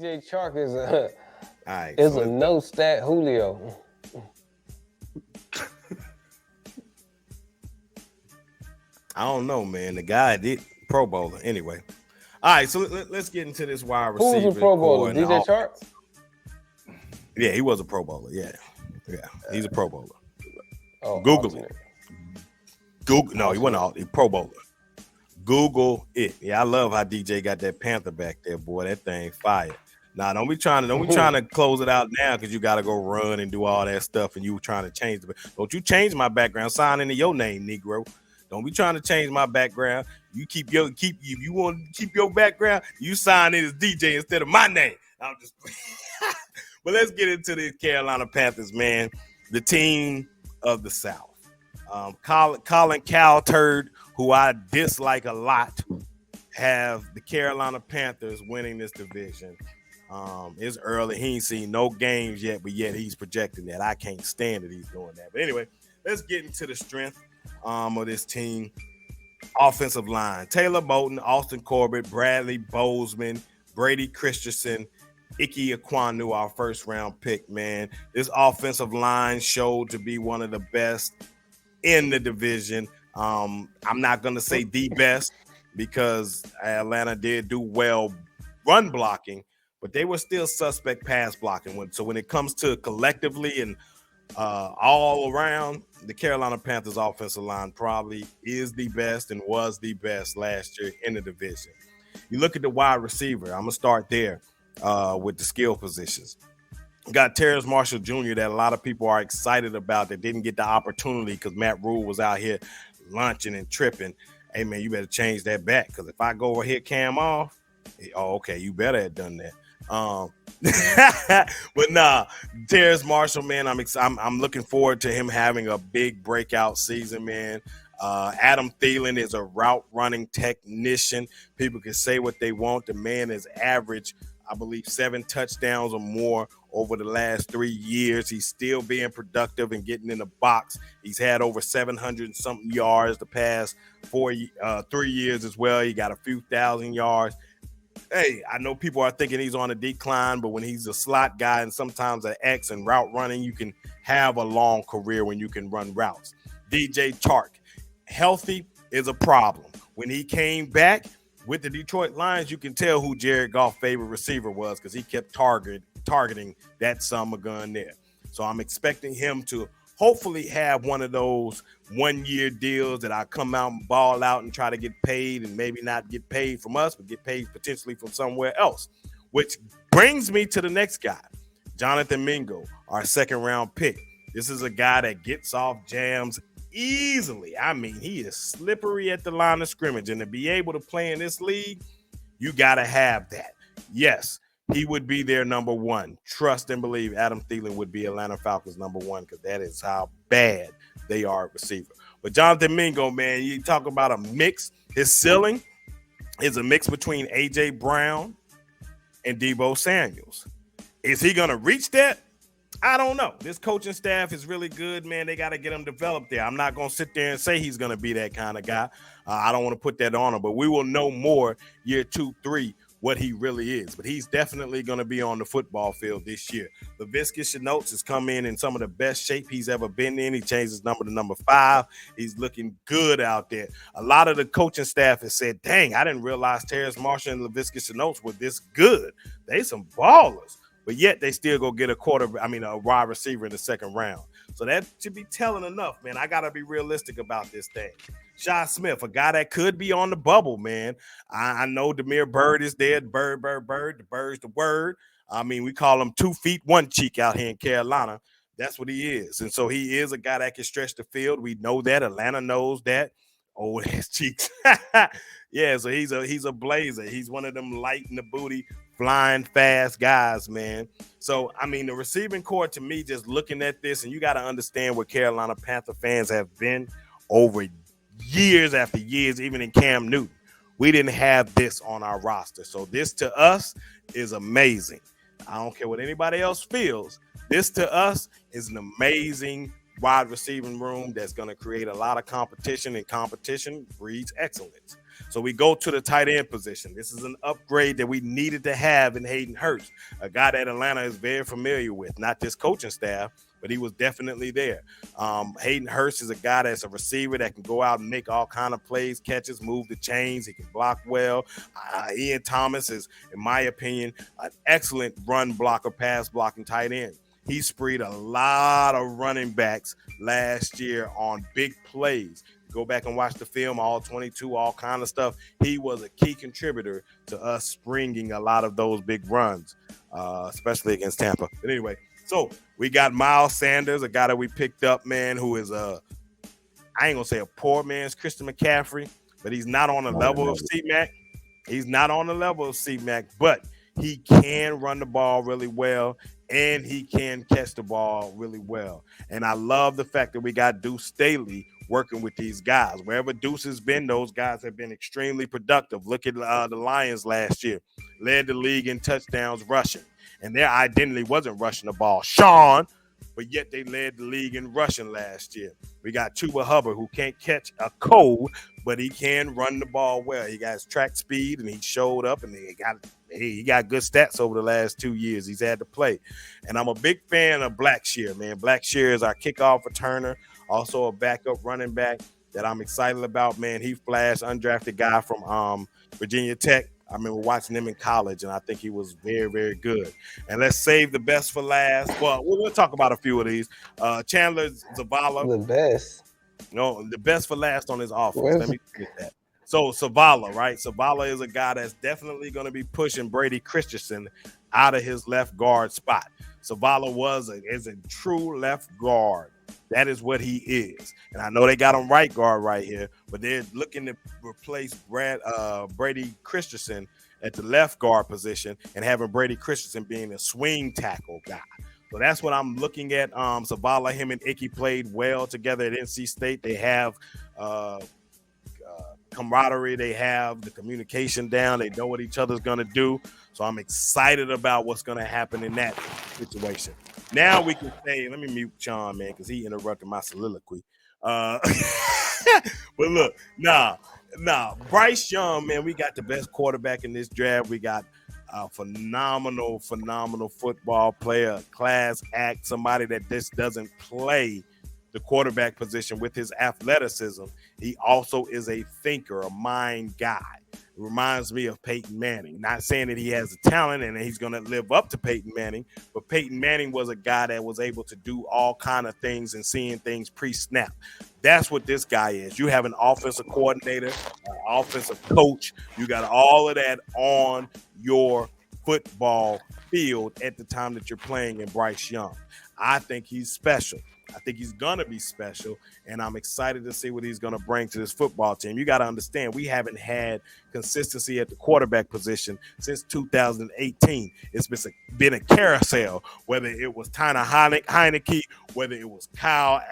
DJ Chark is right, a no stat Julio. I don't know, man. The guy did Pro Bowler anyway. All right, so let's get into this wide receiver. Who was a Pro Bowler? DJ Chark? Yeah, he was a Pro Bowler. Yeah, he's a Pro Bowler. Oh, Google it. Google. No, he wasn't a Pro Bowler. Google it. Yeah, I love how DJ got that Panther back there, boy. That thing fire. Nah, don't be trying to close it out now because you got to go run and do all that stuff, and you trying to change the. Don't you change my background? Sign into your name, Negro. Don't be trying to change my background. You you want to keep your background, you sign in as DJ instead of my name. I'm just but let's get into the Carolina Panthers, man. The team of the South. Colin Cowherd, who I dislike a lot, have the Carolina Panthers winning this division. It's early. He ain't seen no games yet, but yet he's projecting that. I can't stand it. He's doing that. But anyway, let's get into the strength of this team. Offensive line: Taylor Moton, Austin Corbett, Bradley Bozeman, Brady Christensen, Ike Ekwonu, our first round pick, man. This offensive line showed to be one of the best in the division. I'm not going to say the best because Atlanta did do well run blocking, but they were still suspect pass blocking. So when it comes to collectively and all around, the Carolina Panthers offensive line probably is the best and was the best last year in the division. You look at the wide receiver. I'm going to start there with the skill positions. You got Terrace Marshall Jr. that a lot of people are excited about that didn't get the opportunity because Matt Rule was out here lunching and tripping. Hey, man, you better change that back because if I go over here Cam off, okay, you better have done that. But nah, Terrace Marshall, man, I'm looking forward to him having a big breakout season, man. Adam Thielen is a route running technician. People can say what they want. The man is average, I believe, 7 touchdowns or more over the last 3 years. He's still being productive and getting in the box. He's had over 700 and something yards the past 3 years as well. He got a few thousand yards. Hey, I know people are thinking he's on a decline, but when he's a slot guy and sometimes an X and route running, you can have a long career when you can run routes. DJ Chark, healthy is a problem. When he came back with the Detroit Lions, you can tell who Jared Goff's favorite receiver was because he kept targeting that summer gun there. So I'm expecting him to hopefully have one of those 1-year deals that I come out and ball out and try to get paid and maybe not get paid from us, but get paid potentially from somewhere else, which brings me to the next guy, Jonathan Mingo, our second round pick. This is a guy that gets off jams easily. I mean, he is slippery at the line of scrimmage, and to be able to play in this league, you got to have that. Yes, he would be their number one. Trust and believe Adam Thielen would be Atlanta Falcons number one because that is how bad they are at receiver. But Jonathan Mingo, man, you talk about a mix. His ceiling is a mix between A.J. Brown and Deebo Samuels. Is he going to reach that? I don't know. This coaching staff is really good, man. They got to get him developed there. I'm not going to sit there and say he's going to be that kind of guy. I don't want to put that on him, but we will know more year 2, 3 what he really is. But he's definitely going to be on the football field this year. Laviska Shenault has come in some of the best shape he's ever been in. He changed his number to number 5. He's looking good out there. A lot of the coaching staff has said, dang, I didn't realize Terrace Marshall and Laviska Shenault were this good. They some ballers. But yet they still go get a wide receiver in the second round. So that should be telling enough, man. I got to be realistic about this thing. Shi Smith, a guy that could be on the bubble, man. I know Damiere Byrd is there. Bird. The bird's the word. I mean, we call him 2 feet, 1 cheek out here in Carolina. That's what he is. And so he is a guy that can stretch the field. We know that. Atlanta knows that. Oh, his cheeks. Yeah, so he's a blazer. He's one of them light in the booty, flying fast guys, man. So, I mean, the receiving core to me, just looking at this, and you got to understand what Carolina Panther fans have been over years after years, even in Cam Newton. We didn't have this on our roster. So this to us is amazing. I don't care what anybody else feels. This to us is an amazing wide receiving room that's going to create a lot of competition, and competition breeds excellence. So we go to the tight end position. This is an upgrade that we needed to have in Hayden Hurst, a guy that Atlanta is very familiar with, not just coaching staff, but he was definitely there. Hayden Hurst is a guy that's a receiver that can go out and make all kind of plays, catches, move the chains. He can block well. Ian Thomas is, in my opinion, an excellent run blocker, pass blocking tight end. He spreed a lot of running backs last year on big plays. Go back and watch the film, all 22, all kind of stuff. He was a key contributor to us springing a lot of those big runs, especially against Tampa. But anyway, so we got Miles Sanders, a guy that we picked up, man, who is I ain't gonna say a poor man's Christian McCaffrey, but he's not on the level of C-Mac. He's not on the level of C-Mac, but he can run the ball really well, and he can catch the ball really well. And I love the fact that we got Deuce Staley working with these guys. Wherever Deuce has been, those guys have been extremely productive. Look at the Lions last year. Led the league in touchdowns rushing. And their identity wasn't rushing the ball, Sean, but yet they led the league in rushing last year. We got Chuba Hubbard, who can't catch a cold, but he can run the ball well. He got his track speed, and he showed up, and he got good stats over the last 2 years. He's had to play. And I'm a big fan of Blackshear, man. Blackshear is our kickoff returner, also a backup running back that I'm excited about, man. He flashed, undrafted guy from Virginia Tech. I remember watching him in college, and I think he was very, very good. And let's save the best for last. Well, we'll talk about a few of these. Chandler Zavala. The best. No, the best for last on his offense. Let me get that. So Zavala, right? Zavala is a guy that's definitely going to be pushing Brady Christensen out of his left guard spot. Zavala is a true left guard. That is what he is. And I know they got him right guard right here, but they're looking to replace Brady Christensen at the left guard position and having Brady Christensen being a swing tackle guy. So that's what I'm looking at. Zavala, him and Icky played well together at NC State. They have camaraderie. They have the communication down. They know what each other's going to do. So I'm excited about what's going to happen in that situation. Now we can say, let me mute Sean, man, because he interrupted my soliloquy. But look, Bryce Young, man, we got the best quarterback in this draft. We got a phenomenal football player, a class act, somebody that just doesn't play the quarterback position with his athleticism. He also is a thinker, a mind guy. It reminds me of Peyton Manning. Not saying that he has the talent and that he's going to live up to Peyton Manning, but Peyton Manning was a guy that was able to do all kind of things and seeing things pre-snap. That's what this guy is. You have an offensive coordinator, an offensive coach. You got all of that on your football field at the time that you're playing in Bryce Young. I think he's special. I think he's going to be special, and I'm excited to see what he's going to bring to this football team. You got to understand, we haven't had consistency at the quarterback position since 2018. It's been a carousel, whether it was Tyner Heineke, whether it was Kyle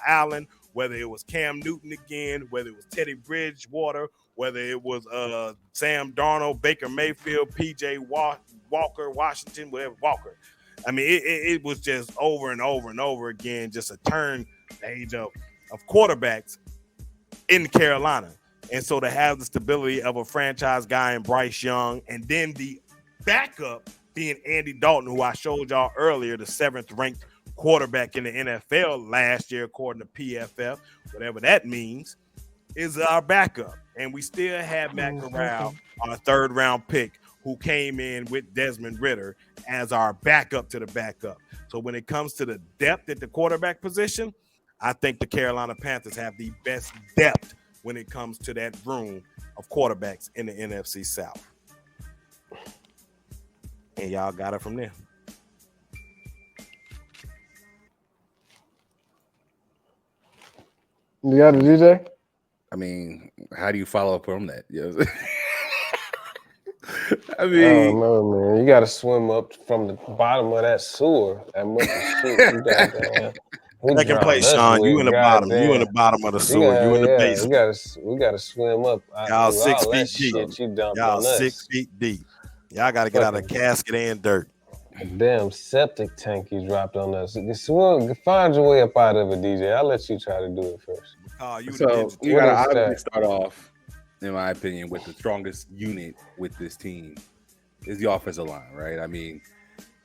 Allen, whether it was Cam Newton again, whether it was Teddy Bridgewater, whether it was Sam Darnold, Baker Mayfield, P.J. Walker, Washington, whatever, Walker. I mean, it was just over and over and over again, just a turn page of quarterbacks in Carolina. And so to have the stability of a franchise guy in Bryce Young, and then the backup being Andy Dalton, who I showed y'all earlier, the 7th ranked quarterback in the NFL last year, according to PFF, whatever that means, is our backup. And we still have Matt Corral, our 3rd round pick, who came in with Desmond Ridder as our backup to the backup. So when it comes to the depth at the quarterback position, I think the Carolina Panthers have the best depth when it comes to that room of quarterbacks in the NFC South. And y'all got it from there. You got it, DJ? I mean, how do you follow up on that? You know? I mean, I don't know, man. You got to swim up from the bottom of that sewer. That much shit you got there. Second place, Sean. You in the bottom. Damn. You in the bottom of the sewer. You in the basement. We got to swim up. Y'all 6 feet deep. Y'all 6 feet deep. Y'all got to get out of casket and dirt. A damn septic tank you dropped on us. Find your way up out of it, DJ. I'll let you try to do it first. So you got to obviously start off in my opinion, with the strongest unit with this team is the offensive line, right? I mean,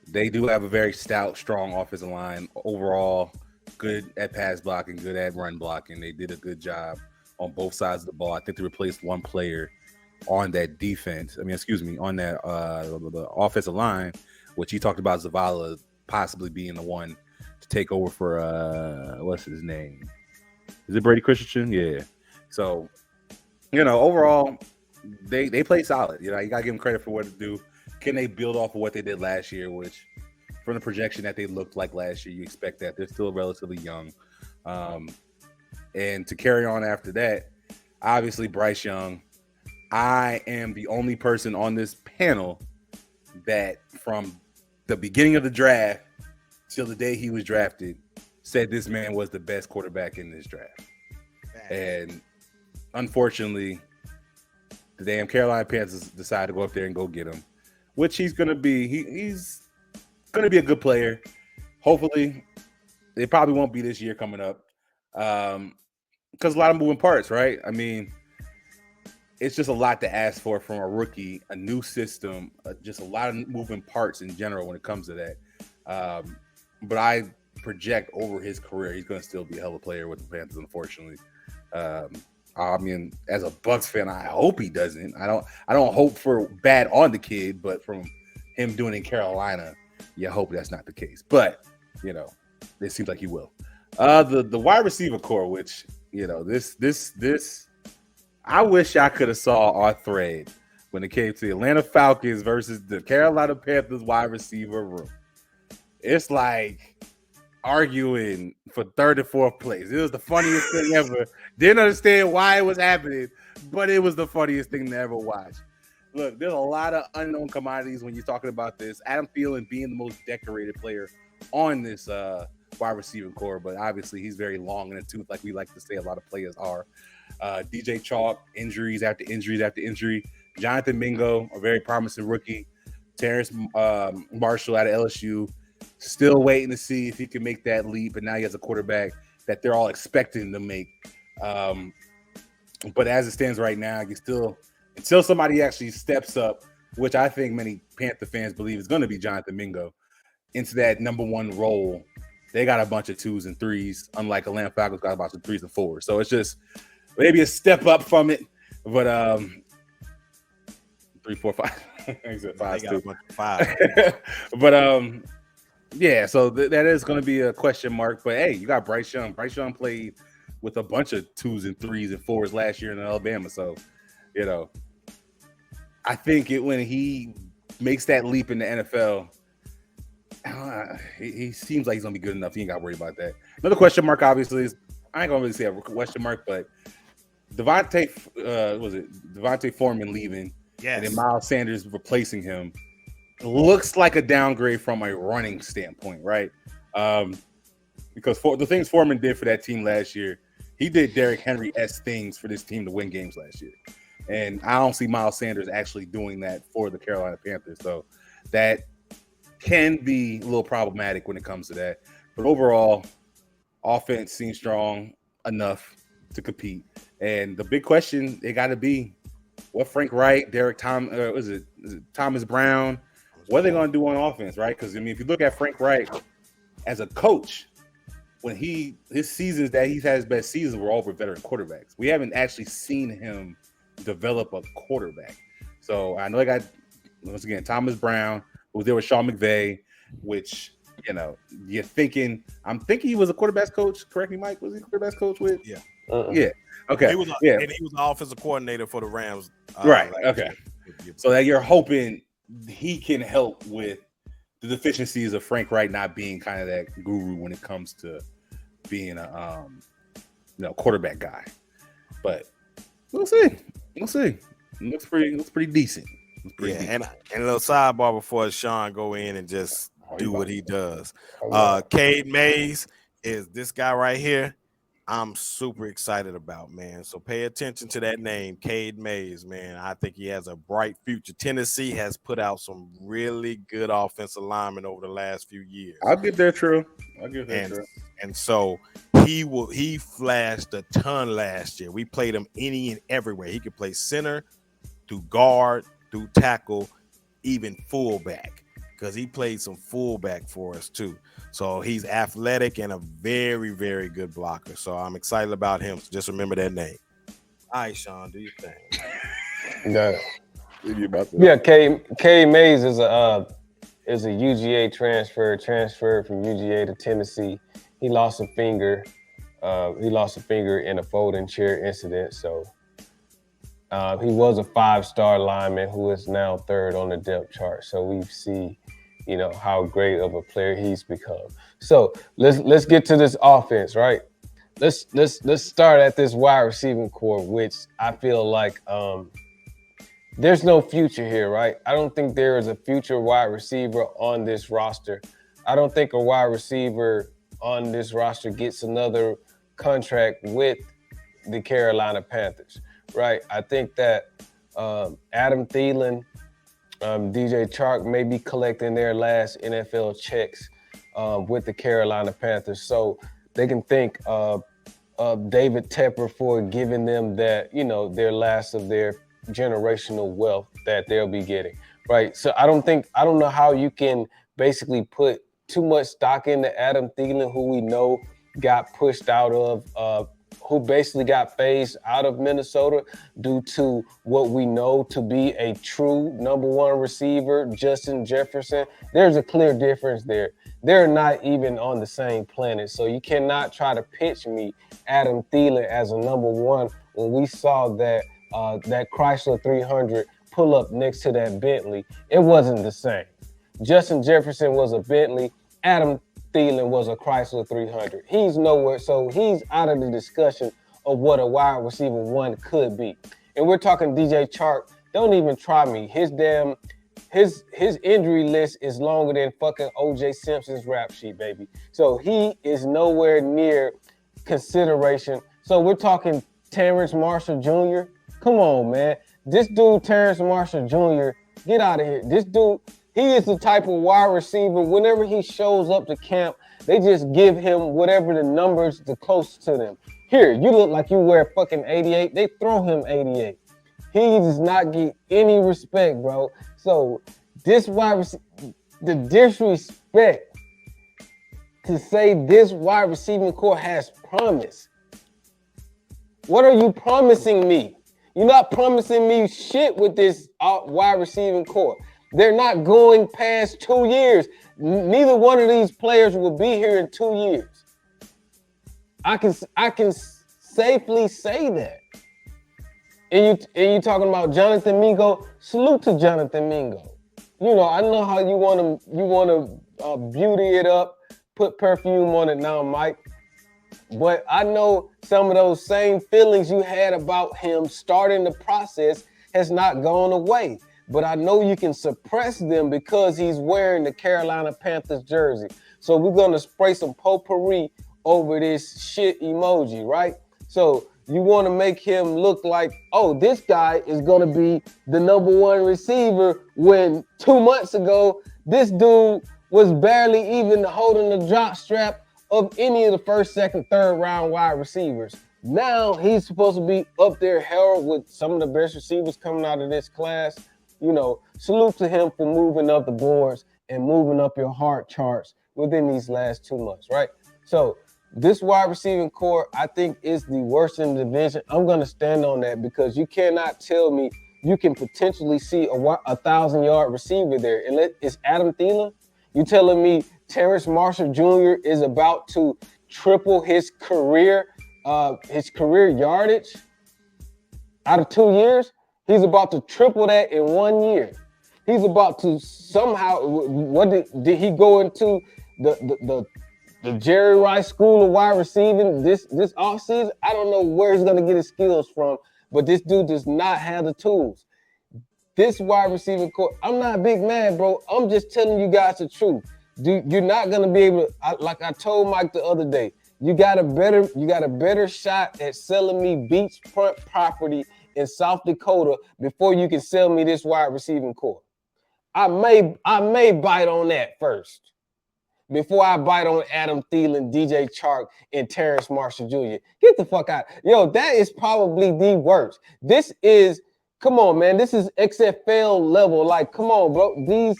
they do have a very stout, strong offensive line overall, good at pass blocking, good at run blocking. They did a good job on both sides of the ball. I think they replaced one player on that defense. On that the offensive line, which he talked about Zavala possibly being the one to take over for what's his name? Is it Brady Christensen? Yeah. So, overall, they play solid. You gotta give them credit for what to do. Can they build off of what they did last year, which from the projection that they looked like last year, you expect that. They're still relatively young. And to carry on after that, obviously Bryce Young. I am the only person on this panel that from the beginning of the draft till the day he was drafted said this man was the best quarterback in this draft. And unfortunately, the damn Carolina Panthers decided to go up there and go get him, which he's going to be. He's going to be a good player. Hopefully, it probably won't be this year coming up because a lot of moving parts, right? I mean, it's just a lot to ask for from a rookie, a new system, just a lot of moving parts in general when it comes to that. But I project over his career, he's going to still be a hell of a player with the Panthers, unfortunately. I mean, as a Bucs fan, I hope he doesn't. I don't hope for bad on the kid, but from him doing it in Carolina, you hope that's not the case. But it seems like he will. The wide receiver core, which this I wish I could have saw our thread when it came to the Atlanta Falcons versus the Carolina Panthers wide receiver room. It's like arguing for third and fourth place. It was the funniest thing ever. Didn't understand why it was happening, but it was the funniest thing to ever watch. Look, there's a lot of unknown commodities when you're talking about this. Adam Thielen being the most decorated player on this wide receiver core, but obviously he's very long in the tooth, like we like to say a lot of players are. DJ Chalk, injuries after injuries after injury. Jonathan Mingo, a very promising rookie. Terrence Marshall out of LSU, still waiting to see if he can make that leap. And now he has a quarterback that they're all expecting to make. But as it stands right now, you still, until somebody actually steps up, which I think many Panther fans believe is going to be Jonathan Mingo, into that number one role, they got a bunch of 2s and 3s, unlike Atlanta Falcons got a bunch of 3s and 4s. So it's just maybe a step up from it, but 3, 4, 5. I said 5, 2. 5. But yeah, so that is going to be a question mark. But hey, you got Bryce Young. Bryce Young played with a bunch of 2s and 3s and 4s last year in Alabama. So, I think when he makes that leap in the NFL, he seems like he's going to be good enough. He ain't got to worry about that. Another question mark, obviously, is I ain't going to really say a question mark, but Devontae Foreman leaving, yes, and then Miles Sanders replacing him looks like a downgrade from a running standpoint, right? Because the things Foreman did for that team last year, he did Derrick Henry-esque things for this team to win games last year. And I don't see Miles Sanders actually doing that for the Carolina Panthers. So that can be a little problematic when it comes to that. But overall, offense seems strong enough to compete. And the big question, it got to be, what Frank Reich, is it Thomas Brown, what are they going to do on offense, right? Because, I mean, if you look at Frank Reich as a coach, when his seasons that he's had his best seasons were all for veteran quarterbacks. We haven't actually seen him develop a quarterback. So I know I got, once again, Thomas Brown, who was there with Sean McVay, which, you're thinking, I'm thinking he was a quarterback's coach. Correct me, Mike. Was he a quarterback's coach with? Yeah. Yeah. Okay. And he was the offensive coordinator for the Rams. Right. Okay. So that you're hoping he can help with the deficiencies of Frank Reich not being kind of that guru when it comes to being a quarterback guy. But we'll see. It looks pretty decent. And a little sidebar before Sean go in and just do what he does. Cade Mays is this guy right here. I'm super excited about, man. So pay attention to that name, Cade Mays, man. I think he has a bright future. Tennessee has put out some really good offensive linemen over the last few years. I'll get there, true. And so he flashed a ton last year. We played him any and everywhere. He could play center, through guard, through tackle, even fullback, because he played some fullback for us too. So he's athletic and a very, very good blocker. So I'm excited about him. So just remember that name. All right, Sean, do your thing. Yeah, K Mays is a UGA transfer from UGA to Tennessee. He lost a finger. In a folding chair incident. So he was a 5-star lineman who is now 3rd on the depth chart. So we see, how great of a player he's become. So let's get to this offense, right? Let's start at this wide receiving core, which I feel like there's no future here, right? I don't think there is a future wide receiver on this roster. I don't think a wide receiver on this roster gets another contract with the Carolina Panthers, right? I think that Adam Thielen, DJ Chark may be collecting their last NFL checks with the Carolina Panthers. So they can thank David Tepper for giving them that, their last of their generational wealth that they'll be getting, right? So I don't know how you can basically put too much stock into Adam Thielen, who we know got pushed out of, who basically got phased out of Minnesota due to what we know to be a true number 1 receiver, Justin Jefferson. There's a clear difference there. They're not even on the same planet. So you cannot try to pitch me Adam Thielen as a number 1 when we saw that that Chrysler 300 pull up next to that Bentley. It wasn't the same. Justin Jefferson was a Bentley. Adam Thielen was a Chrysler 300. He's nowhere, so he's out of the discussion of what a wide receiver 1 could be. And we're talking DJ Chark. Don't even try me. His injury list is longer than fucking OJ Simpson's rap sheet, baby. So he is nowhere near consideration. So we're talking Terrence Marshall Jr. Come on, man. This dude, Terrence Marshall Jr., get out of here. This dude, he is the type of wide receiver, whenever he shows up to camp, they just give him whatever the numbers the closest to them. Here, you look like you wear fucking 88. They throw him 88. He does not get any respect, bro. So this wide receiver, the disrespect to say this wide receiving core has promise. What are you promising me? You're not promising me shit with this wide receiving core. They're not going past 2 years. Neither one of these players will be here in 2 years. I can safely say that. And you talking about Jonathan Mingo? Salute to Jonathan Mingo. I know how you want to beauty it up, put perfume on it now, Mike. But I know some of those same feelings you had about him starting the process has not gone away. But I know you can suppress them because he's wearing the Carolina Panthers jersey. So we're going to spray some potpourri over this shit emoji, right? So you want to make him look like, oh, this guy is going to be the number 1 receiver when 2 months ago, this dude was barely even holding the drop strap of any of the 1st, 2nd, 3rd round wide receivers. Now he's supposed to be up there held with some of the best receivers coming out of this class. Salute to him for moving up the boards and moving up your heart charts within these last 2 months, right? So this wide receiving core, I think, is the worst in the division. I'm going to stand on that because you cannot tell me you can potentially see a 1,000-yard receiver there. And it's Adam Thielen? You telling me Terrence Marshall Jr. is about to triple his career yardage out of 2 years? He's about to triple that in 1 year. He's about to somehow. What did he go into the Jerry Rice School of Wide Receiving this offseason? I don't know where he's gonna get his skills from, but this dude does not have the tools. This wide receiving core. I'm not a big man, bro. I'm just telling you guys the truth. You're not gonna be able to. Like I told Mike the other day, you got a better shot at selling me beachfront property in South Dakota before you can sell me this wide receiving core. I may bite on that first. before I bite on Adam Thielen, DJ Chark, and Terrence Marshall Jr. Get the fuck out. Yo, that is probably the worst. This is, come on, man. This is XFL level. Like, come on, bro.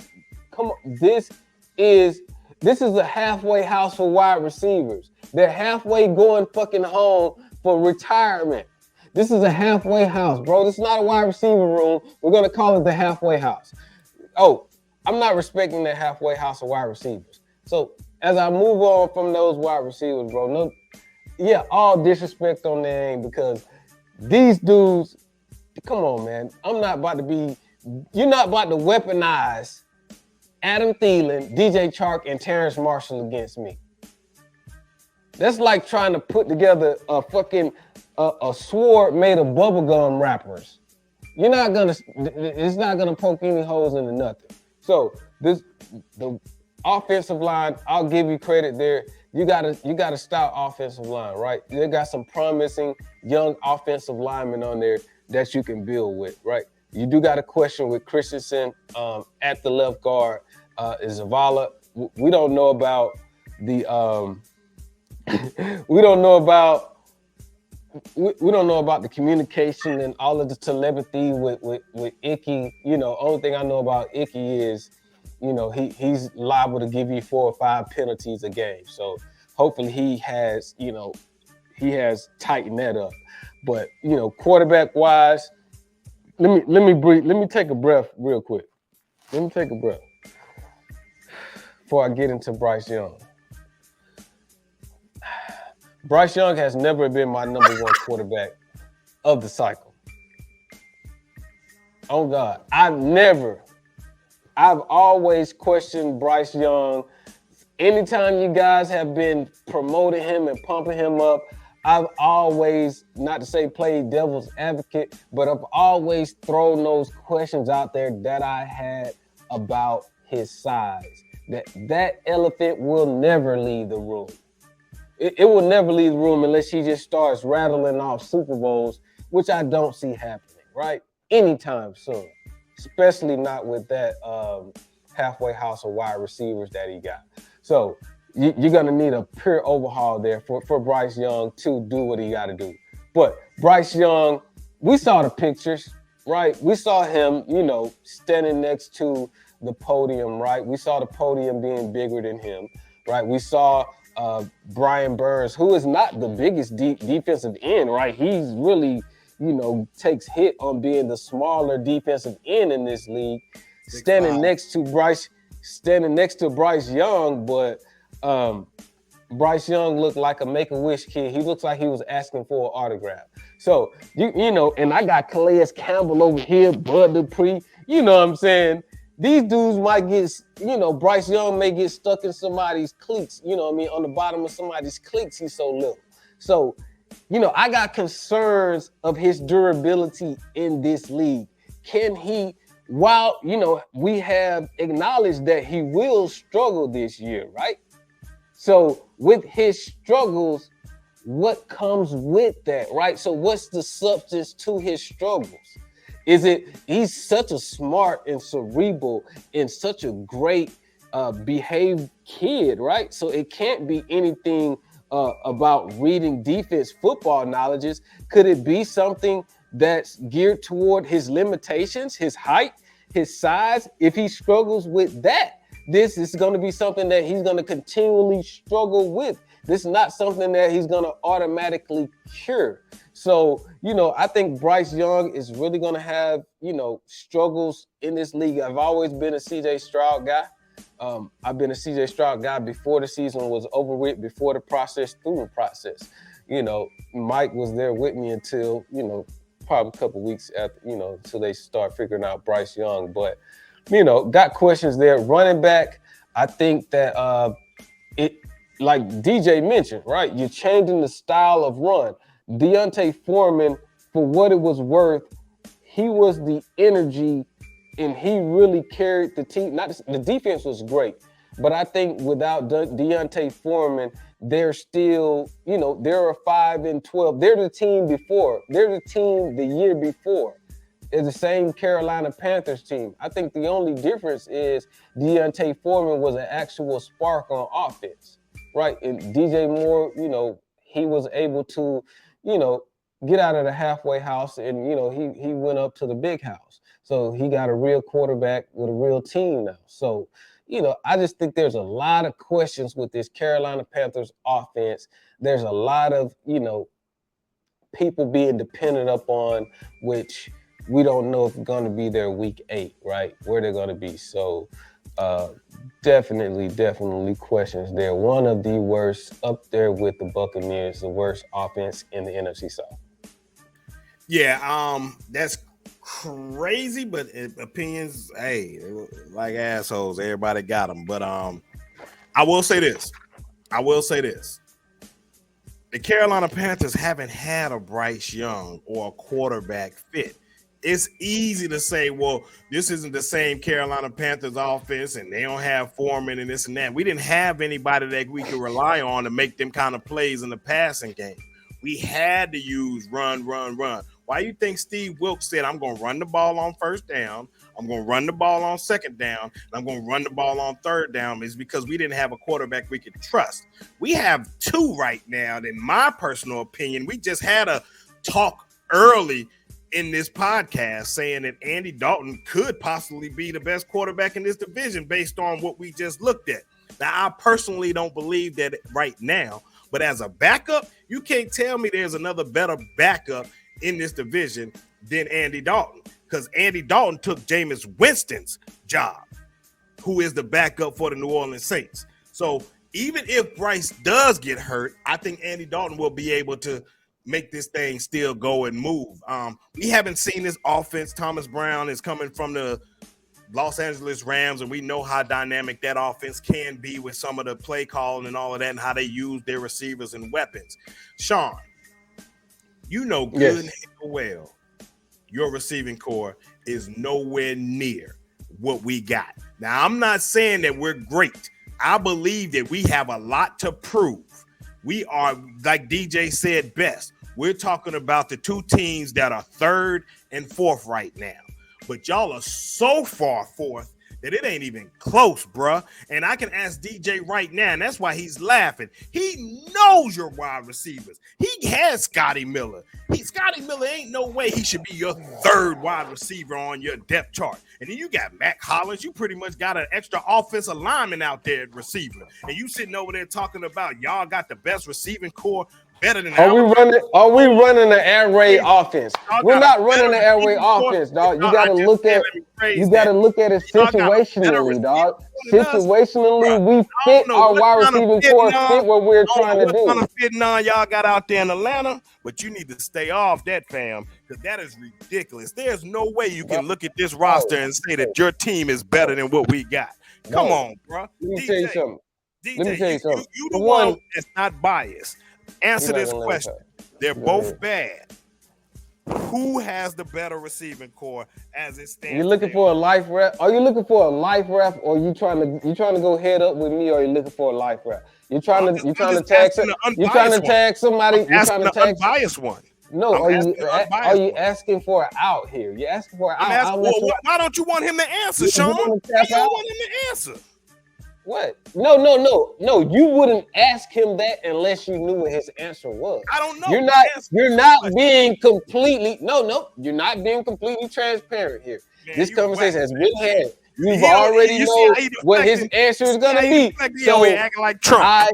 This is a halfway house for wide receivers. They're halfway going fucking home for retirement. This is a halfway house, bro. This is not a wide receiver room. We're going to call it the halfway house. Oh, I'm not respecting that halfway house of wide receivers. So as I move on from those wide receivers, bro, all disrespect on their name because these dudes, come on, man. You're not about to weaponize Adam Thielen, DJ Chark, and Terrence Marshall against me. That's like trying to put together a fucking a sword made of bubblegum wrappers. It's not gonna poke any holes into nothing. So the offensive line, I'll give you credit there. You got a stout offensive line, right? They got some promising young offensive linemen on there that you can build with, right? You do got a question with Christensen at the left guard. Is Zavala? We don't know about the we don't know about the communication and all of the telepathy with Icky. Only thing I know about Icky is, he's liable to give you 4 or 5 penalties a game. So hopefully he has tightened that up. But quarterback wise, let me breathe. Let me take a breath real quick. Let me take a breath before I get into Bryce Young. Bryce Young has never been my number one quarterback of the cycle. Oh God, I've always questioned Bryce Young. Anytime you guys have been promoting him and pumping him up, I've always, not to say played devil's advocate, but I've always thrown those questions out there that I had about his size. That elephant will never leave the room. It will never leave the room unless he just starts rattling off Super Bowls, which I don't see happening, right? Anytime soon, especially not with that halfway house of wide receivers that he got. So you're going to need a pure overhaul there for Bryce Young to do what he got to do. But Bryce Young, we saw the pictures, right? We saw him, standing next to the podium, right? We saw the podium being bigger than him, right? We saw Brian Burns, who is not the biggest defensive end, right? He's really, takes hit on being the smaller defensive end in this league, standing next to Bryce Young, but Bryce Young looked like a Make-A-Wish kid. He looks like he was asking for an autograph. So, and I got Calais Campbell over here, Bud Dupree, you know what I'm saying? These dudes might get, Bryce Young may get stuck in somebody's cleats, on the bottom of somebody's cleats, he's so little. So, I got concerns of his durability in this league. Can he, while, we have acknowledged that he will struggle this year, right? So with his struggles, what comes with that, right? So what's the substance to his struggles? Is it he's such a smart and cerebral and such a great behaved kid, right? So it can't be anything about reading defense football knowledges. Could it be something that's geared toward his limitations, his height, his size? If he struggles with that, this is going to be something that he's going to continually struggle with. This is not something that he's going to automatically cure. So, I think Bryce Young is really going to have, struggles in this league. I've always been a CJ Stroud guy. I've been a CJ Stroud guy before the season was over with, before the process, through the process. Mike was there with me until, probably a couple weeks after, until they start figuring out Bryce Young. But, got questions there. Running back, I think that like DJ mentioned, right? You're changing the style of run. Deontay Foreman, for what it was worth, he was the energy and he really carried the team. The defense was great, but I think without Deontay Foreman, they're still, they're a 5-12. They're the team before. They're the team the year before. is the same Carolina Panthers team. I think the only difference is Deontay Foreman was an actual spark on offense, right? And DJ Moore, he was able to, get out of the halfway house, and he went up to the big house. So he got a real quarterback with a real team now. So, I just think there's a lot of questions with this Carolina Panthers offense. There's a lot of, people being dependent upon, which we don't know if it's going to be their week 8, right? Where they're going to be. So definitely questions there. One of the worst, up there with the Buccaneers, the worst offense in the NFC South. Yeah, that's crazy, but opinions, hey, like assholes, everybody got them. But I will say this. The Carolina Panthers haven't had a Bryce Young or a quarterback fit. It's easy to say, well, this isn't the same Carolina Panthers offense and they don't have Foreman and this and that. We didn't have anybody that we could rely on to make them kind of plays in the passing game. We had to use run. Why you think Steve Wilkes said, I'm going to run the ball on first down, I'm going to run the ball on second down, and I'm going to run the ball on third down? Is because we didn't have a quarterback we could trust. We have 2 right now. In my personal opinion, we just had a talk early in this podcast saying that Andy Dalton could possibly be the best quarterback in this division based on what we just looked at. Now, I personally don't believe that right now, but as a backup, you can't tell me there's another better backup in this division than Andy Dalton, because Andy Dalton took Jameis Winston's job, who is the backup for the New Orleans Saints. So even if Bryce does get hurt, I think Andy Dalton will be able to make this thing still go and move. We haven't seen this offense. Thomas Brown is coming from the Los Angeles Rams, and we know how dynamic that offense can be with some of the play calling and all of that and how they use their receivers and weapons. Sean, good and well, your receiving core is nowhere near what we got. Now, I'm not saying that we're great. I believe that we have a lot to prove. We are, like DJ said best, we're talking about the 2 teams that are 3rd and 4th right now. But y'all are so far 4th that it ain't even close, bruh. And I can ask DJ right now, and that's why he's laughing. He knows your wide receivers. He has Scotty Miller. Scotty Miller ain't no way he should be your 3rd wide receiver on your depth chart. And then you got Mac Hollins. You pretty much got an extra offensive lineman out there at receiver. And you sitting over there talking about y'all got the best receiving core. Better than Are we running the air raid offense? We're not running the air raid offense, dog. You gotta look at it situationally, dog. Situationally, we fit our wide receiving core, fit what we're trying to do. What kind of fitting on y'all got out there in Atlanta? But you need to stay off that, fam, because that is ridiculous. There's no way you can look at this roster and say that your team is better than what we got. Come on, bro. Let me tell you something. You the one that's not biased. Answer this question. They're both bad. Who has the better receiving core as it stands? You looking for a life rep? Are you looking for a life rep, or you trying to go head up with me, or you looking for a life rep? You trying to tag somebody? You trying to tag the unbiased one? No, are you asking for an out here? You're asking for an out. Why don't you want him to answer, Sean? Why you don't want him to answer? What? No. You wouldn't ask him that unless you knew what his answer was. I don't know. You're not being completely. No. You're not being completely transparent here. Man, this conversation has been had. You've already know what his answer is gonna be. So acting like Trump.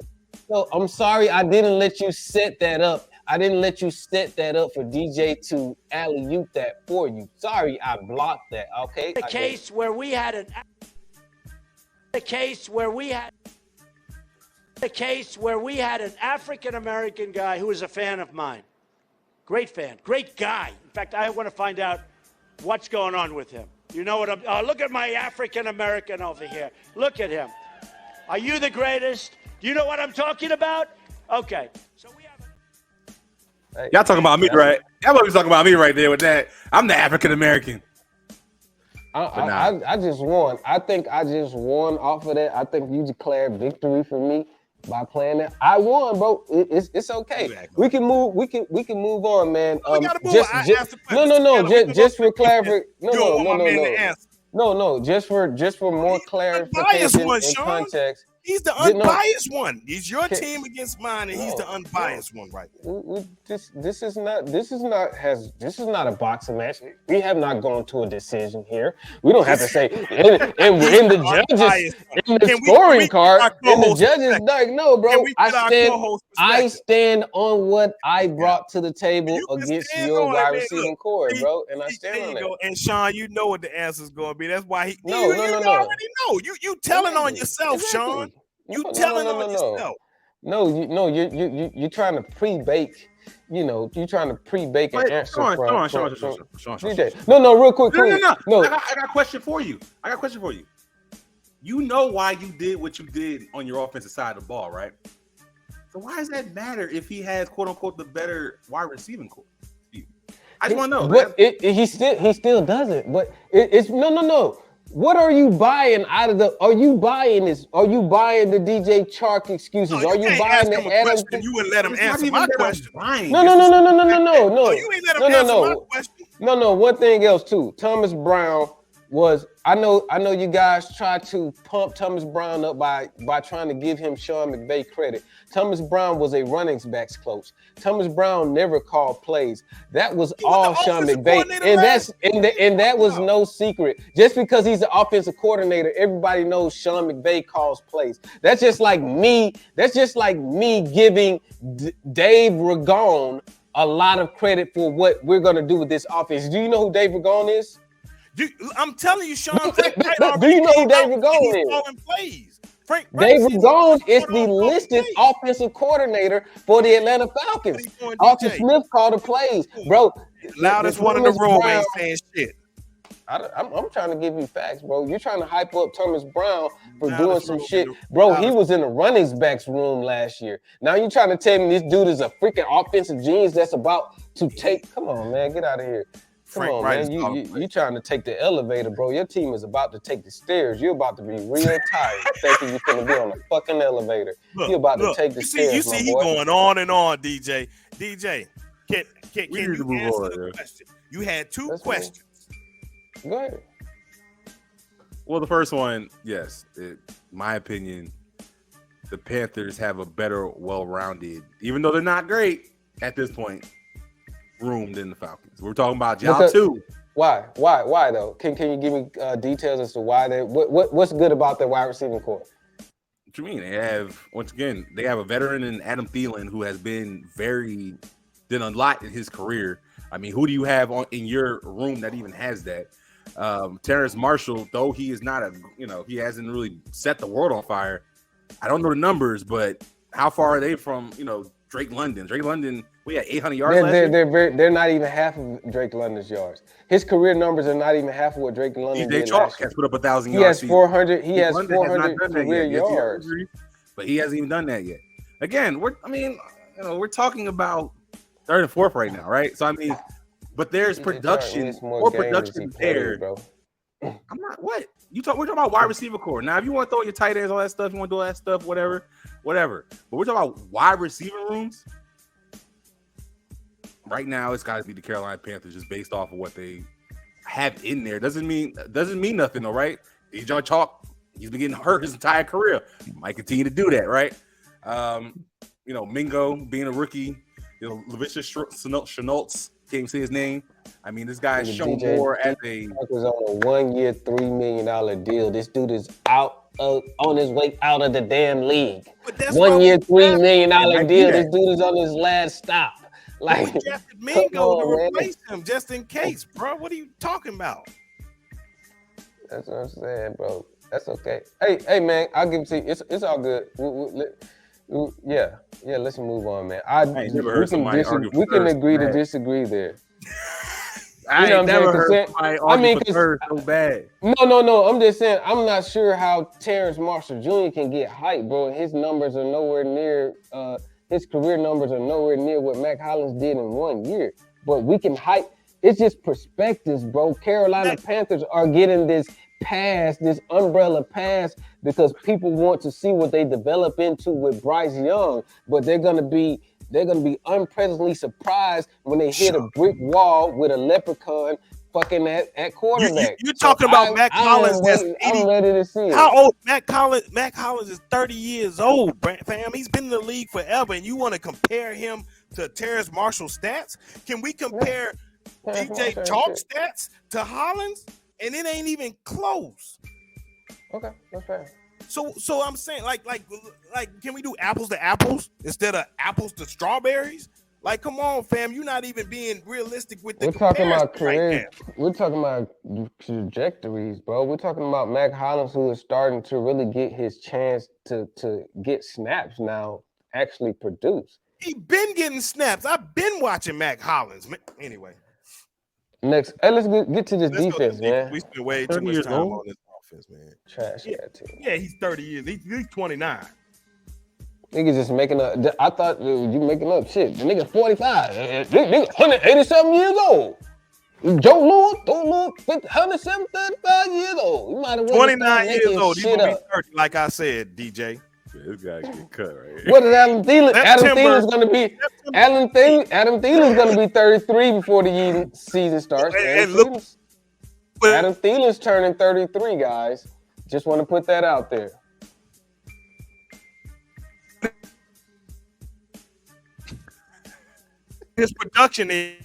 I'm sorry, I didn't let you set that up. I didn't let you set that up for DJ to alley-oop that for you. Sorry, I blocked that. Okay. The case where we had an African American guy who was a fan of mine. Great fan, great guy. In fact, I want to find out what's going on with him. You know what look at my African American over here. Look at him. Are you the greatest? Do you know what I'm talking about? Okay. So we have y'all talking about me, right? Y'all must be talking about me right there with that. I'm the African American. I just won. I think I just won off of that. I think you declared victory for me. by playing that. I won, bro. It's okay. Exactly. We can move. We can move on, man. We gotta move. Just, I asked the no, question. no, no. We can Just go for to the defense. clarification. You don't want my man to answer. No. Just for more Unbiased clarification one, and Sean. context. He's the unbiased one. He's your team against mine, and he's the unbiased one right now. This is not a boxing match. We have not gone to a decision here. We don't have to say in the judges in the scoring card. In the judges, like, no, bro. I stand on what I brought to the table against your wide receiving core, bro, and I stand on that. And Sean, you know what the answer's going to be. That's why you already know. You telling on yourself, Sean. You telling on yourself. No, you're trying to pre-bake. You know, you're trying to pre-bake an answer from DJ. No, real quick. No. I got a question for you. You know why you did what you did on your offensive side of the ball, right? So why does that matter if he has quote unquote the better wide receiving core? I just want to know. But he still doesn't. But it's no. What are you buying out of the? Are you buying this? Are you buying the DJ Chark excuses? No, are you buying the Adam? You wouldn't let him answer my question. No. You ain't let him answer my question. No. One thing else too. Thomas Brown was. I know. You guys try to pump Thomas Brown up by trying to give him Sean McVay credit. Thomas Brown was a running backs coach. Thomas Brown never called plays. That was all Sean McVay, and that was no secret. Just because he's the offensive coordinator, everybody knows Sean McVay calls plays. That's just like me. That's just like me giving Dave Ragone a lot of credit for what we're gonna do with this offense. Do you know who Dave Ragone is? I'm telling you, Sean. Do you know who Dave Ragone is? Calling plays. Dave Ragone is the listed offensive coordinator for the Atlanta Falcons. Arthur Smith called the plays, bro. Loudest one in the room ain't saying shit. I'm trying to give you facts, bro. You're trying to hype up Thomas Brown for doing some shit. Bro, he was in the running backs room last year. Now you trying to tell me this dude is a freaking offensive genius that's about to take. Come on, man. Get out of here. Come on, man. You trying to take the elevator, bro. Your team is about to take the stairs. You're about to be real tired thinking you're going to be on the fucking elevator. You're about to take the stairs, You see, he going on and on, DJ. DJ, can you answer the question? You had two questions. Go ahead. Well, the first one, yes. My opinion, the Panthers have a better, well-rounded, even though they're not great at this point, room than the Falcons. We're talking about y'all too. Why though? Can you give me details as to why they what's good about their wide receiving core? What you mean? They have a veteran in Adam Thielen who has done a lot in his career. I mean, who do you have in your room that even has that? Terrace Marshall, though he is not he hasn't really set the world on fire. I don't know the numbers, but how far are they from Drake London? Drake London, we had 800 yards last year. They're not even half of Drake London's yards. His career numbers are not even half of what Drake London did last year. Has put up 1,000 yards. He has 400 career yards. But he hasn't even done that yet. Again, we're talking about third and fourth right now, right? So I mean, but there's production, more production there. Bro. I'm not what we're talking about wide receiver core. Now, if you want to throw your tight ends, all that stuff, you want to do all that stuff, whatever. But we're talking about wide receiver rooms. Right now, it's got to be the Carolina Panthers, just based off of what they have in there. Doesn't mean nothing, though, right? Ejiro Chalk, he's been getting hurt his entire career. Might continue to do that, right? Mingo being a rookie, Lavicia Shenaults, can't even say his name. I mean, this guy's shown more as a. Was on a 1 year, $3 million deal. This dude is on his way out of the damn league. 1 year, $3 million deal. This dude is on his last stop. Like, Mingo to replace him just in case, bro. What are you talking about? That's what I'm saying, bro. That's okay. Hey, man, I'll give it to you. It's all good. Yeah. Let's move on, man. We can agree to disagree there. I ain't never heard somebody argue for third so bad. No. I'm just saying, I'm not sure how Terrace Marshall Jr. can get hyped, bro. His numbers are nowhere near. His career numbers are nowhere near what Mac Hollins did in 1 year. But we can hype. It's just perspectives, bro. Carolina Panthers are getting this pass, this umbrella pass, because people want to see what they develop into with Bryce Young, but they're gonna be unpleasantly surprised when they hit a brick wall with a leprechaun fucking at quarterback. You're talking about Mac Hollins. I'm ready to see it. How old Mac Hollins is 30 years old, fam. He's been in the league forever, and you want to compare him to Terrace Marshall stats? Can we compare DJ Chalk stats to Hollins? And it ain't even close. Okay, that's fair. So I'm saying, like, can we do apples to apples instead of apples to strawberries? Like, come on, fam. You're not even being realistic with the talking about career. Right, we're talking about trajectories, bro. We're talking about Mac Hollins, who is starting to really get his chance to get snaps now, actually produce. He been getting snaps. I've been watching Mac Hollins. Anyway. Next, hey, let's get to this defense, man. We spent way too much time on this offense, man. Trash that team. Yeah, he's 30 years. He's 29. Niggas just making up. I thought you making up shit. The nigga 45. Nigga 187 years old. Joe Lewis, 107, 35 years old. You might have 29 years old. He's gonna be 30, like I said, DJ. This guy get cut right. What is Adam Thielen? Adam Thielen's gonna be 33 before the season starts. Adam Thielen's turning 33, guys. Just want to put that out there. His production is.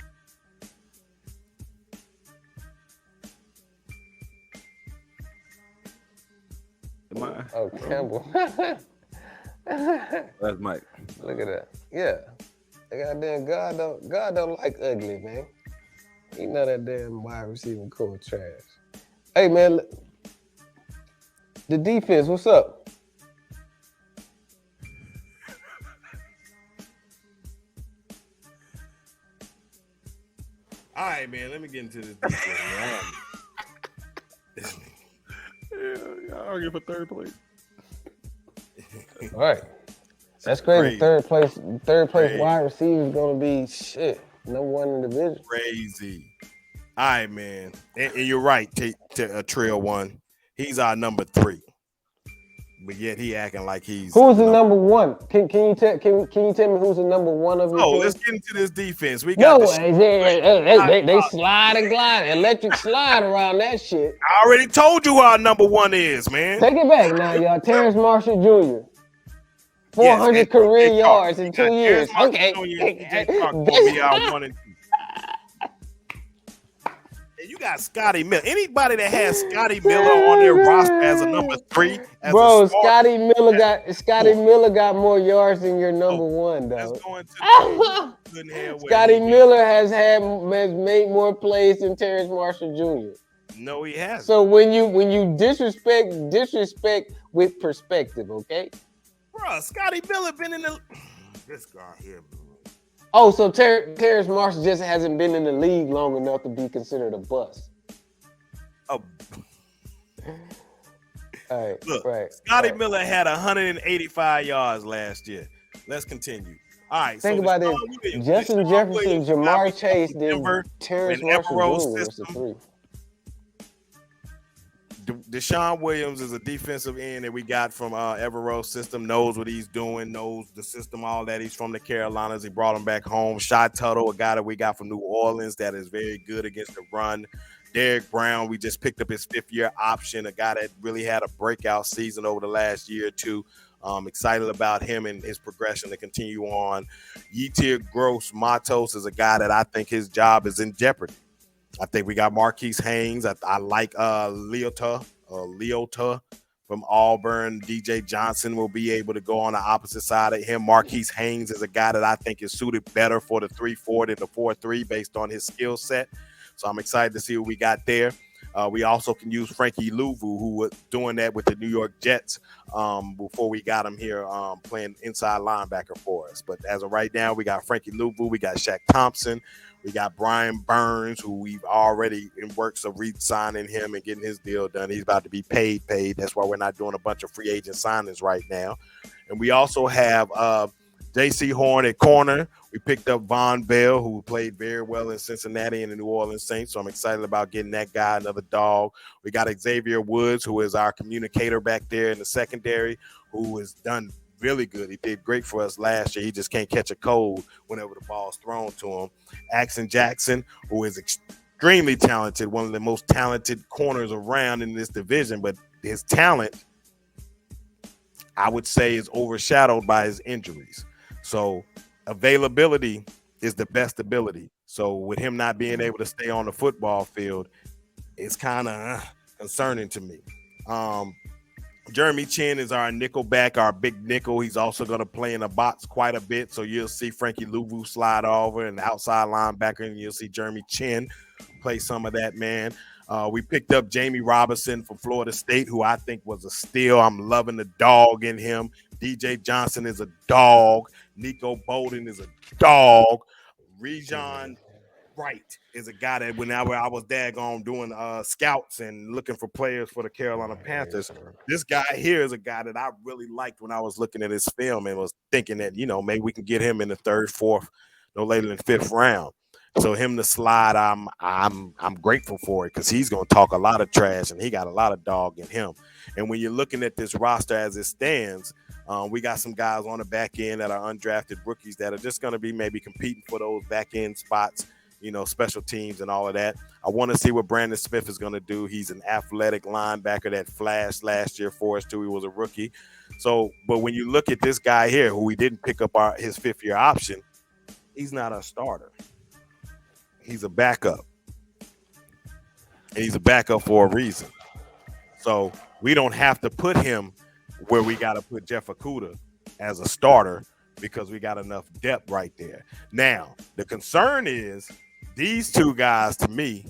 Oh, Campbell. That's Mike. Look at that. Yeah. Goddamn, God don't like ugly, man. He know that damn wide receiving core trash. Hey, man, the defense, what's up? All right, man, let me get into this defense, man. Y'all argue for third place. All right. That's crazy. Third place wide receiver is gonna be shit. No one in the division. Crazy. All right, man. And you're right, Trail One. He's our number 3. But yet he acting like he's who's the number 1? Can you tell me who's the number 1 of your team? Let's get into this defense. We got they slide and glide, electric slide around that shit. I already told you who our number 1 is, man. Take it back now, y'all. Terrence Marshall Jr. 400 career yards in 2 years. Okay. Be our 1 and 2. And you got Scotty Miller. Anybody that has Scotty Miller on their roster as a number 3, bro, Scotty Miller got more yards than your number 1, though. Scotty Miller has made more plays than Terrence Marshall Jr. No, he hasn't. So when you disrespect with perspective, okay? Bro, Scotty Miller been in the this guy here, bro. Oh, so Terrence Marshall just hasn't been in the league long enough to be considered a bust. Oh. All right, look, right. Scotty Miller had 185 yards last year. Let's continue. All right. Think about this. Justin Jefferson, Jamar Chase, then Terrence Marshall Jr. was the 3. Deshaun Williams is a defensive end that we got from Evero's system, knows what he's doing, knows the system, all that. He's from the Carolinas. He brought him back home. Shy Tuttle, a guy that we got from New Orleans that is very good against the run. Derek Brown, we just picked up his 5th-year option, a guy that really had a breakout season over the last year or two. Excited about him and his progression to continue on. Yetur Gross Matos is a guy that I think his job is in jeopardy. I think we got Marquise Haynes. I like Leota from Auburn. DJ Johnson will be able to go on the opposite side of him. Marquise Haynes is a guy that I think is suited better for the 3-4 than the 4-3 based on his skill set. So I'm excited to see what we got there. We also can use Frankie Louvu, who was doing that with the New York Jets before we got him here playing inside linebacker for us. But as of right now, we got Frankie Louvu, we got Shaq Thompson, we got Brian Burns, who we've already in works of re-signing him and getting his deal done. He's about to be paid. That's why we're not doing a bunch of free agent signings right now. And we also have J.C. Horn at corner. We picked up Von Bell, who played very well in Cincinnati and the New Orleans Saints. So I'm excited about getting that guy, another dog. We got Xavier Woods, who is our communicator back there in the secondary, who has done really good. He did great for us last year. He just can't catch a cold whenever the ball's thrown to him. Axon Jackson, who is extremely talented, one of the most talented corners around in this division, but his talent, I would say, is overshadowed by his injuries. So availability is the best ability. So with him not being able to stay on the football field, it's kind of concerning to me. Jeremy Chinn is our nickel back, our big nickel. He's also going to play in the box quite a bit. So you'll see Frankie Louvu slide over and the outside linebacker, and you'll see Jeremy Chinn play some of that, man. We picked up Jamie Robinson from Florida State, who I think was a steal. I'm loving the dog in him. DJ Johnson is a dog. Nico Bolden is a dog. Rejon Wright is a guy that whenever I was daggone doing scouts and looking for players for the Carolina Panthers, this guy here is a guy that I really liked when I was looking at his film and was thinking that, maybe we can get him in the third, fourth, no later than fifth round. So him to slide, I'm grateful for it because he's going to talk a lot of trash and he got a lot of dog in him. And when you're looking at this roster as it stands, we got some guys on the back end that are undrafted rookies that are just going to be maybe competing for those back end spots, special teams and all of that. I want to see what Brandon Smith is going to do. He's an athletic linebacker that flashed last year for us too. He was a rookie. So, but when you look at this guy here, who we didn't pick up his fifth-year option, he's not a starter. He's a backup. And he's a backup for a reason. So we don't have to put him where we got to put Jeff Okudah as a starter because we got enough depth right there. Now, the concern is these two guys, to me,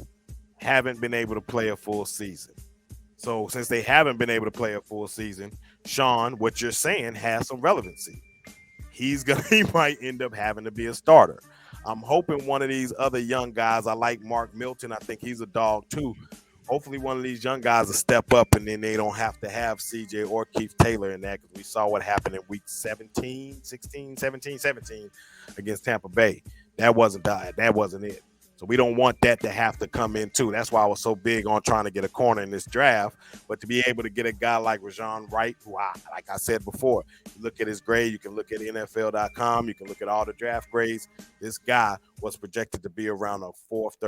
haven't been able to play a full season. So since they haven't been able to play a full season, Sean, what you're saying has some relevancy. He might end up having to be a starter. I'm hoping one of these other young guys, I like Mark Milton. I think he's a dog too. Hopefully one of these young guys will step up and then they don't have to have CJ or Keith Taylor in that because we saw what happened in week 17 against Tampa Bay. That wasn't it. So we don't want that to have to come in too. That's why I was so big on trying to get a corner in this draft. But to be able to get a guy like Rejon Wright, who, like I said before, you look at his grade, you can look at NFL.com, you can look at all the draft grades. This guy was projected to be around a fourth,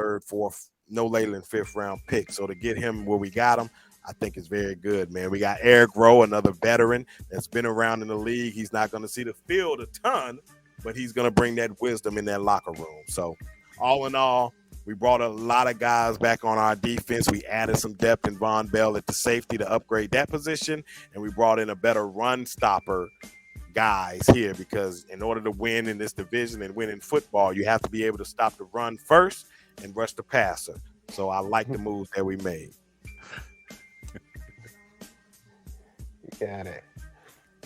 no later than fifth round pick. So to get him where we got him, I think is very good, man. We got Eric Rowe, another veteran that's been around in the league. He's not going to see the field a ton, but he's going to bring that wisdom in that locker room. So all in all, we brought a lot of guys back on our defense. We added some depth in Von Bell at the safety to upgrade that position, and we brought in a better run stopper guys here because in order to win in this division and win in football, you have to be able to stop the run first and rush the passer. So I like the moves that we made. You got it.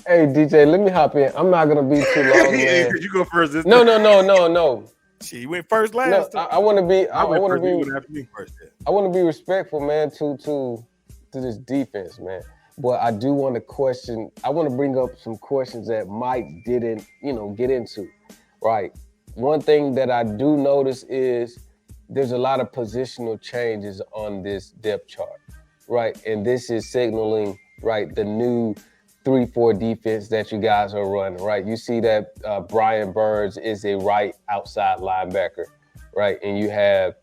Hey, DJ, let me hop in. I'm not going to be too long, man. You go first. No. She went first last time. I want to be. I want to be respectful, man, to this defense, man. But I do want to question. I want to bring up some questions that Mike didn't, get into. Right. One thing that I do notice is there's a lot of positional changes on this depth chart, right? And this is signaling, right, the new 3-4 defense that you guys are running, right? You see that Brian Burns is a right outside linebacker, right? And you have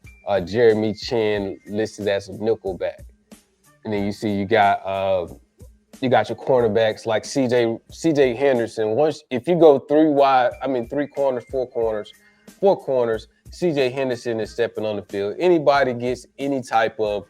Jeremy Chinn listed as a nickelback. And then you see you got your cornerbacks like CJ Henderson. If you go three corners, four corners, CJ Henderson is stepping on the field. Anybody gets any type of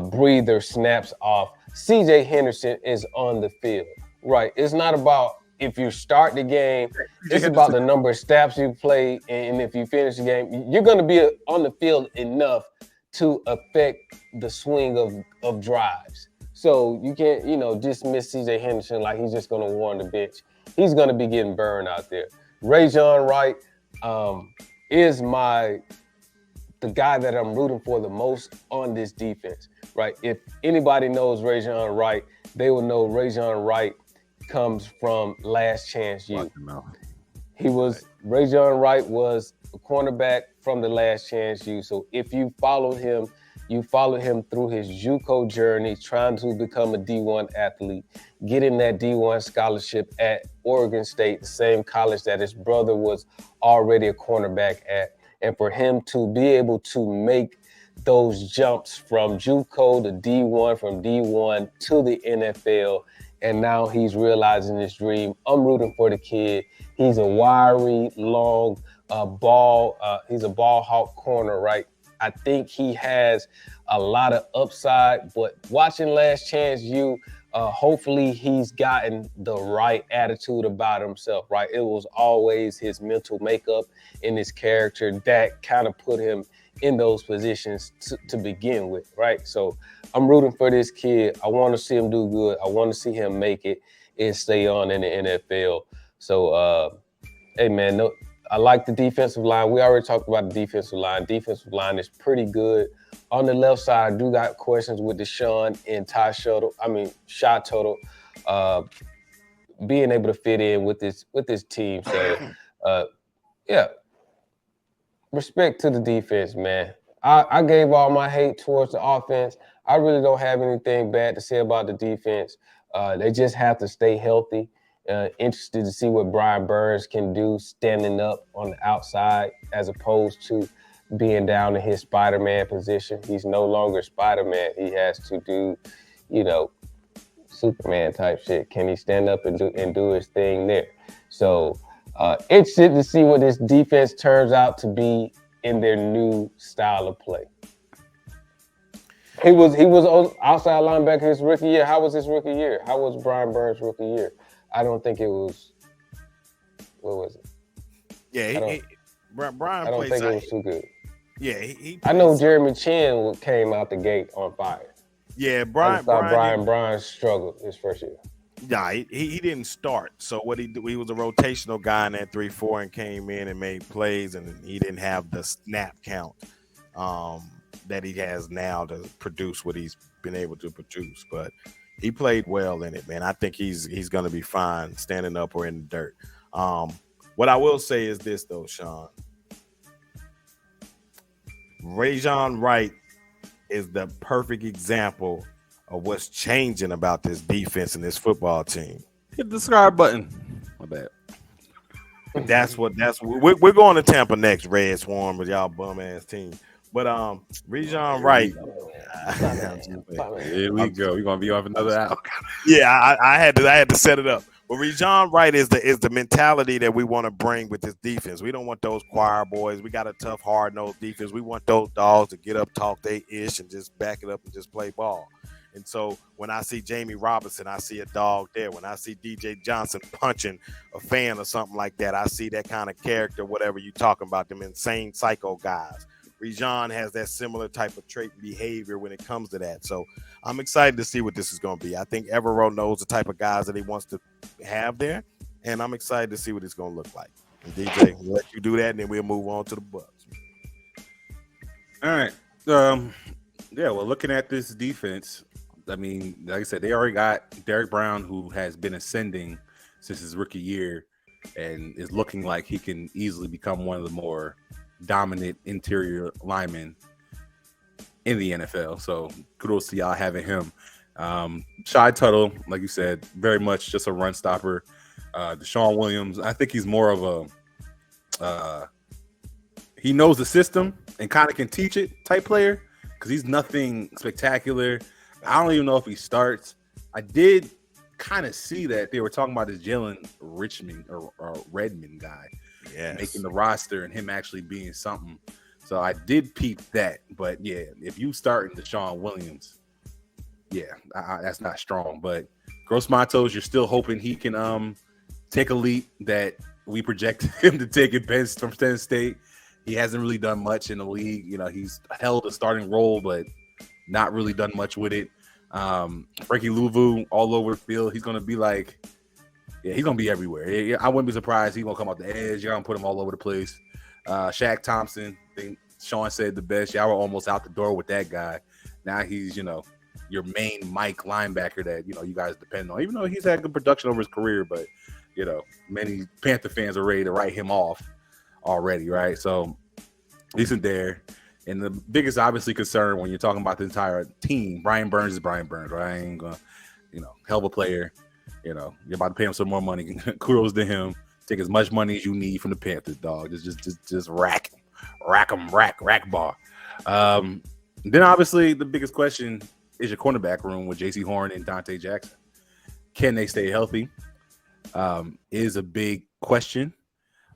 breather, snaps off, CJ Henderson is on the field, right? It's not about if you start the game, it's about the number of snaps you play, and if you finish the game, you're going to be on the field enough to affect the swing of drives. So you can't, dismiss CJ Henderson like he's just going to warm the bench. He's going to be getting burned out there. Rejon Wright is the guy that I'm rooting for the most on this defense, right? If anybody knows Rejon Wright, they will know Rejon Wright comes from Last Chance U. Rajon Wright was a cornerback from the Last Chance U. So if you followed him through his JUCO journey, trying to become a D1 athlete, getting that D1 scholarship at Oregon State, the same college that his brother was already a cornerback at. And for him to be able to make those jumps from JUCO to D1, from D1 to the NFL, and now he's realizing his dream. I'm rooting for the kid. He's a wiry, long he's a ball hawk corner, right? I think he has a lot of upside, but watching Last Chance U, hopefully he's gotten the right attitude about himself, right? It was always his mental makeup and his character that kind of put him in those positions to begin with, right? So I'm rooting for this kid. I want to see him do good. I want to see him make it and stay on in the NFL. So, hey, man, no, I like the defensive line. We already talked about the defensive line. Defensive line is pretty good. On the left side, I do got questions with Deshaun and Shot Total, being able to fit in with this team. So, yeah. Respect to the defense, man. I gave all my hate towards the offense. I really don't have anything bad to say about the defense. They just have to stay healthy. Interested to see what Brian Burns can do standing up on the outside as opposed to being down in his Spider-Man position. He's no longer Spider-Man. He has to do, Superman type shit. Can he stand up and do his thing there? So interested to see what this defense turns out to be in their new style of play. He was outside linebacker his rookie year. How was his rookie year? How was Brian Burns' rookie year? I don't think it was. What was it? Yeah, Brian. I don't think it was too good. Yeah, he I know Jeremy Chinn came out the gate on fire. Yeah, Brian struggled his first year. Yeah, he didn't start. So what he was a rotational guy in that 3-4 and came in and made plays, and he didn't have the snap count that he has now to produce what he's been able to produce. But he played well in it, man. I think he's going to be fine standing up or in the dirt. What I will say is this, though, Sean. Rajon Wright is the perfect example of what's changing about this defense and this football team. Hit the subscribe button. My bad. We're going to Tampa next, Red Swarm, with y'all bum ass team. But Rajon Wright. Here we go. We're gonna be off another hour. Yeah, I had to set it up. But Rajon Wright is the mentality that we want to bring with this defense. We don't want those choir boys. We got a tough, hard-nosed defense. We want those dogs to get up, talk they ish, and just back it up and just play ball. And so when I see Jamie Robinson, I see a dog there. When I see DJ Johnson punching a fan or something like that, I see that kind of character, whatever you're talking about, them insane psycho guys. Rajon has that similar type of trait and behavior when it comes to that. So I'm excited to see what this is going to be. I think Evero knows the type of guys that he wants to have there, and I'm excited to see what it's going to look like. And DJ, we'll let you do that, and then we'll move on to the Bucks. All right. Well, looking at this defense, I mean, like I said, they already got Derek Brown, who has been ascending since his rookie year and is looking like he can easily become one of the more dominant interior linemen in the NFL. So kudos to y'all having him. Shy Tuttle, like you said, very much just a run stopper. Deshaun Williams, I think he's more of a he knows the system and kind of can teach it type player because he's nothing spectacular. I don't even know if he starts. I did kind of see that they were talking about this Jalen Richmond or Redmond guy. Yes. Making the roster and him actually being something. So I did peep that. But, yeah, if you start in Deshaun Williams, that's not strong. But Gross Matos, you're still hoping he can take a leap that we project him to take at Penn from Penn State. He hasn't really done much in the league. You know, he's held a starting role, but not really done much with it. Frankie Louvu all over the field. He's going to be like, he's going to be everywhere. I wouldn't be surprised. He's going to come off the edge. You're going to put him all over the place. Shaq Thompson, I think Sean said the best. Y'all were almost out the door with that guy. Now he's, your main Mike linebacker that, you guys depend on. Even though he's had good production over his career, but many Panther fans are ready to write him off already, right? So he's in there. And the biggest, obviously, concern when you're talking about the entire team, Brian Burns is Brian Burns, right? I ain't gonna, hell of a player. You're about to pay him some more money. Kudos to him. Take as much money as you need from the Panthers, dog. Just rack bar. Then obviously the biggest question is your cornerback room with J.C. Horn and Dante Jackson. Can they stay healthy? Is a big question.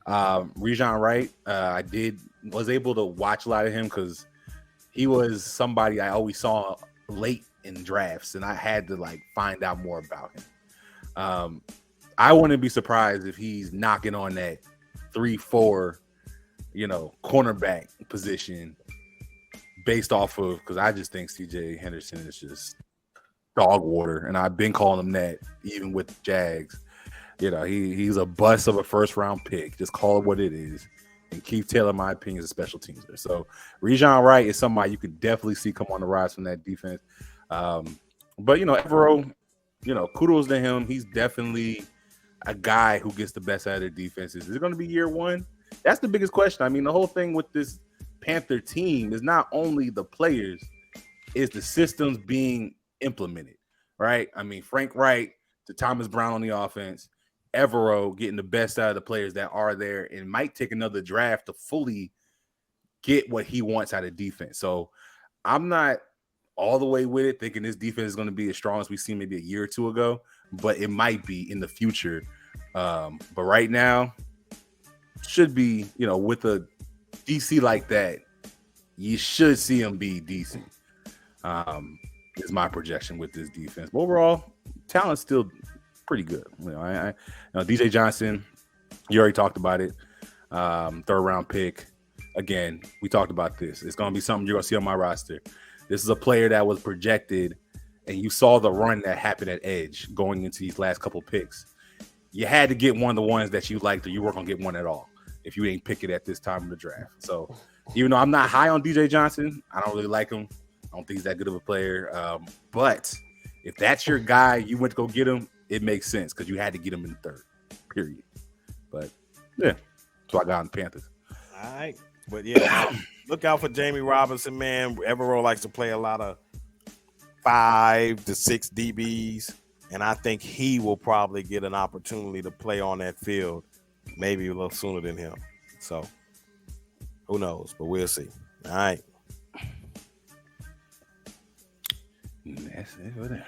Rejon Wright, I was able to watch a lot of him because he was somebody I always saw late in drafts, and I had to find out more about him. I wouldn't be surprised if he's knocking on that 3-4, cornerback position based off of, because I just think CJ Henderson is just dog water, and I've been calling him that even with the Jags. He's a bust of a first-round pick. Just call it what it is. And Keith Taylor, in my opinion, is a special teams there. So Rejon Wright is somebody you could definitely see come on the rise from that defense. But, Evero, kudos to him. He's definitely a guy who gets the best out of their defenses. Is it going to be year one? That's the biggest question. I mean, the whole thing with this Panther team is not only the players, it's the systems being implemented, right? I mean, Frank Reich to Thomas Brown on the offense, Evero getting the best out of the players that are there, and might take another draft to fully get what he wants out of defense. So I'm not all the way with it, thinking this defense is going to be as strong as we seen maybe a year or two ago, but it might be in the future. But right now, should be, with a DC like that, you should see him be decent. Is my projection with this defense. But overall, talent's still pretty good. DJ Johnson, you already talked about it. Third round pick. Again, we talked about this. It's going to be something you're going to see on my roster. This is a player that was projected, and you saw the run that happened at edge going into these last couple picks. You had to get one of the ones that you liked, or you weren't going to get one at all if you didn't pick it at this time of the draft. So even though I'm not high on DJ Johnson, I don't really like him. I don't think he's that good of a player. But if that's your guy, you went to go get him, it makes sense because you had to get him in the third, period. But, yeah, so I got on the Panthers. All right. But, yeah, look out for Jamie Robinson, man. Evero likes to play a lot of 5 to 6 DBs, and I think he will probably get an opportunity to play on that field maybe a little sooner than him. So, who knows? But we'll see. All right. That's it for that.